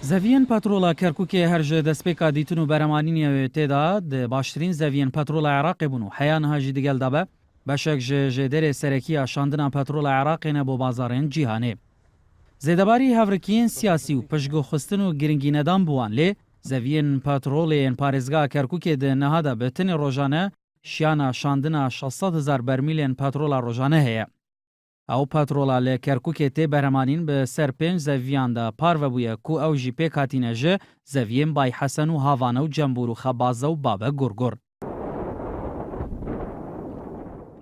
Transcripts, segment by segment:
زەڤیەن پەترۆڵا کەرکووکێ هەرژە دەستپێکا دیتن و بەرەمانینیەوێ تێدا باشترین زەڤیەن پەترۆڵا عێراقێ بوون و هەیانها ژی دیگەلدا بە بەشێک ژێ دەرێ سەرەکیە شاندنا پەترۆڵا عێراقێنە بۆ بازارên جیهانê. زێدەباری هەڤرکیên سیاسی و پشتگوخستن و گرنگینەدان بووان لێ زەڤیەن پەترۆڵێن پارێزگا کەرکووکێ دە نەهادا بە تنێ ڕۆژانە شیانە شاندنا 600,000 بەرمیلێن پەترۆڵا ڕۆژانە هەیە. ئەو پەترۆڵا لە کەرکووکێ تێ بەرهەمانین بە سەر 5 زەڤیاندا پارڤە بوویە کو ئەو ژی پێک هاتینەژە زەڤیên بای حەسەن و هاڤانە و جەمبور و خەبازە و بابە گورگور.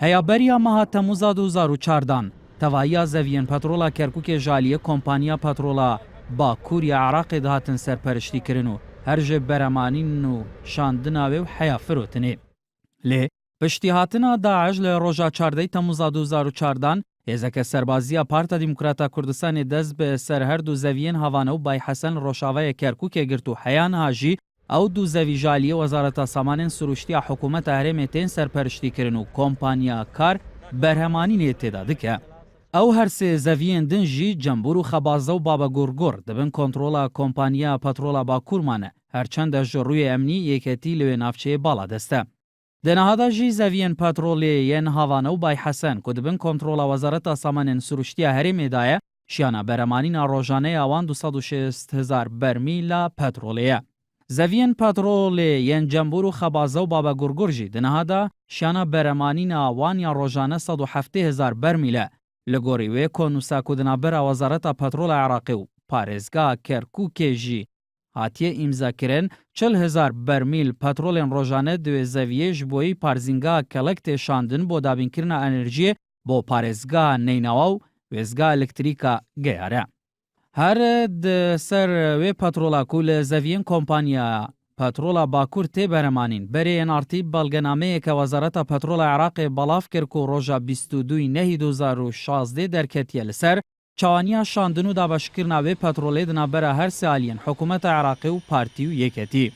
هەیابەریە مەها تەمووزا 2014 تەواهیە زەڤیەن پەترۆڵا کەرکووکێ ژالیە کۆمپانیا پەترۆڵا باکووری عێراقێ دەهاتن سەرپەرشتیکردن و هەرژێ بەرەمانین و شاندناوێ و حەیا فرۆتنێ. لێ پشتی هاتنە داعش لە ڕۆژا 14 تەمووزا 2014 هێزەکە سەربازیە پارتە دیموکراتە کوردستانی دەست بە سەر هەردوو زەڤیەن هاڤانە و بای حەسەن ڕۆژاوایە کەرکووکێ گرت و هەیان هاژی ئەو دوو زەوی ژالیە وەزارەتە سامانên سروشتیە حکوومەتە هەرێمێ تێن سەرپەرشتیکردن و کۆمپانیا کار بەرهەمانینێ تێدا دکە. ئەو هەرسێ زەڤیەن دن ژی جەمبور و خەبازە و بابە گورگور دەبن کۆنتڕۆڵا کۆمپانیا پەترۆڵا باکوورمانە هەرچەندە ژڕووی ئەمنی یەکەتی لەوێ ناوچەیە باڵا دەستە. دەنەهادا ژی زەڤیەن پەترۆڵێ یەن هاڤانە و بای حەسەن کە دەبن کۆنتڕۆڵا وەزارەتە سامانên سروشتیە هەرێمێدایە شیانە بەرەمانینە ڕۆژانەی ئەوان 260,000 بەرمیلە پەترۆڵەیە. زەڤیەن پەترۆڵێ یەن جەمبور و خەبازە و بابە گورگور ژی دەنەهادا شیانە بەرەمانینە ئەوانیا ڕۆژانە 170,000 بەرمیلە لە گۆڕی وێ کۆنووسا کودنابەرە وەزارەتە پەترۆڵە عێراقی و پارێزگا کەرکووکێ ژی هاتیە ئیمزاکردن 40,000 بەرمیل پەترۆڵێن ڕۆژانە دوێ زەڤیێش بۆی پارزینگا کەلک تێشاندن بۆ دابینکردنە ئەنرژیە بۆ پارێزگا نەینەوە و وێزگا ئەلکتریکە گەیارە. هەر سەر وێ پەترۆڵاکو لە زەڤیەن کۆمپانیا پەترۆڵا باکوور تێ بەرەمانین بەرێ ئەنارتی بەڵگەنامەیە کە وەزارەتە پەترۆڵە عێراقێ بەڵاف کرد و ڕۆژە 22 نەهی 2016 دەرکەتیە لەسەر چاوانیا شاندن و دابەشکردنا وێ پەترۆڵێ دنابەرە هەر سێ ئالیەن حکوومەتە عێراقی و پارتی و یەکەتی.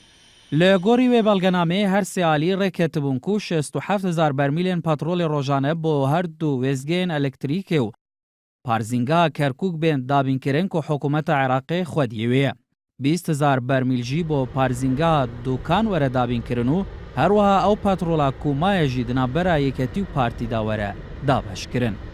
لە گۆڕی وێ بەڵگەنامەیە هەر سێ ئالی ڕێککەتبوون و 67,000 بەرمیلێن پەترۆڵی ڕۆژانە بۆ هەردوو وێزگەیەن ئەلکتریکێ و پارزینگا کەرکووک بێن دابینکردن و حکوومەتە عێراقی خودیوەیە. 20,000 بەرمیلژی بۆ پارزینگا دوکان وەرە دابینکردن و هەروەها ئەو پەترۆڵا کومایەژی دنابەرە یەکەتی و پارتیدا وەرە دابەشکردن.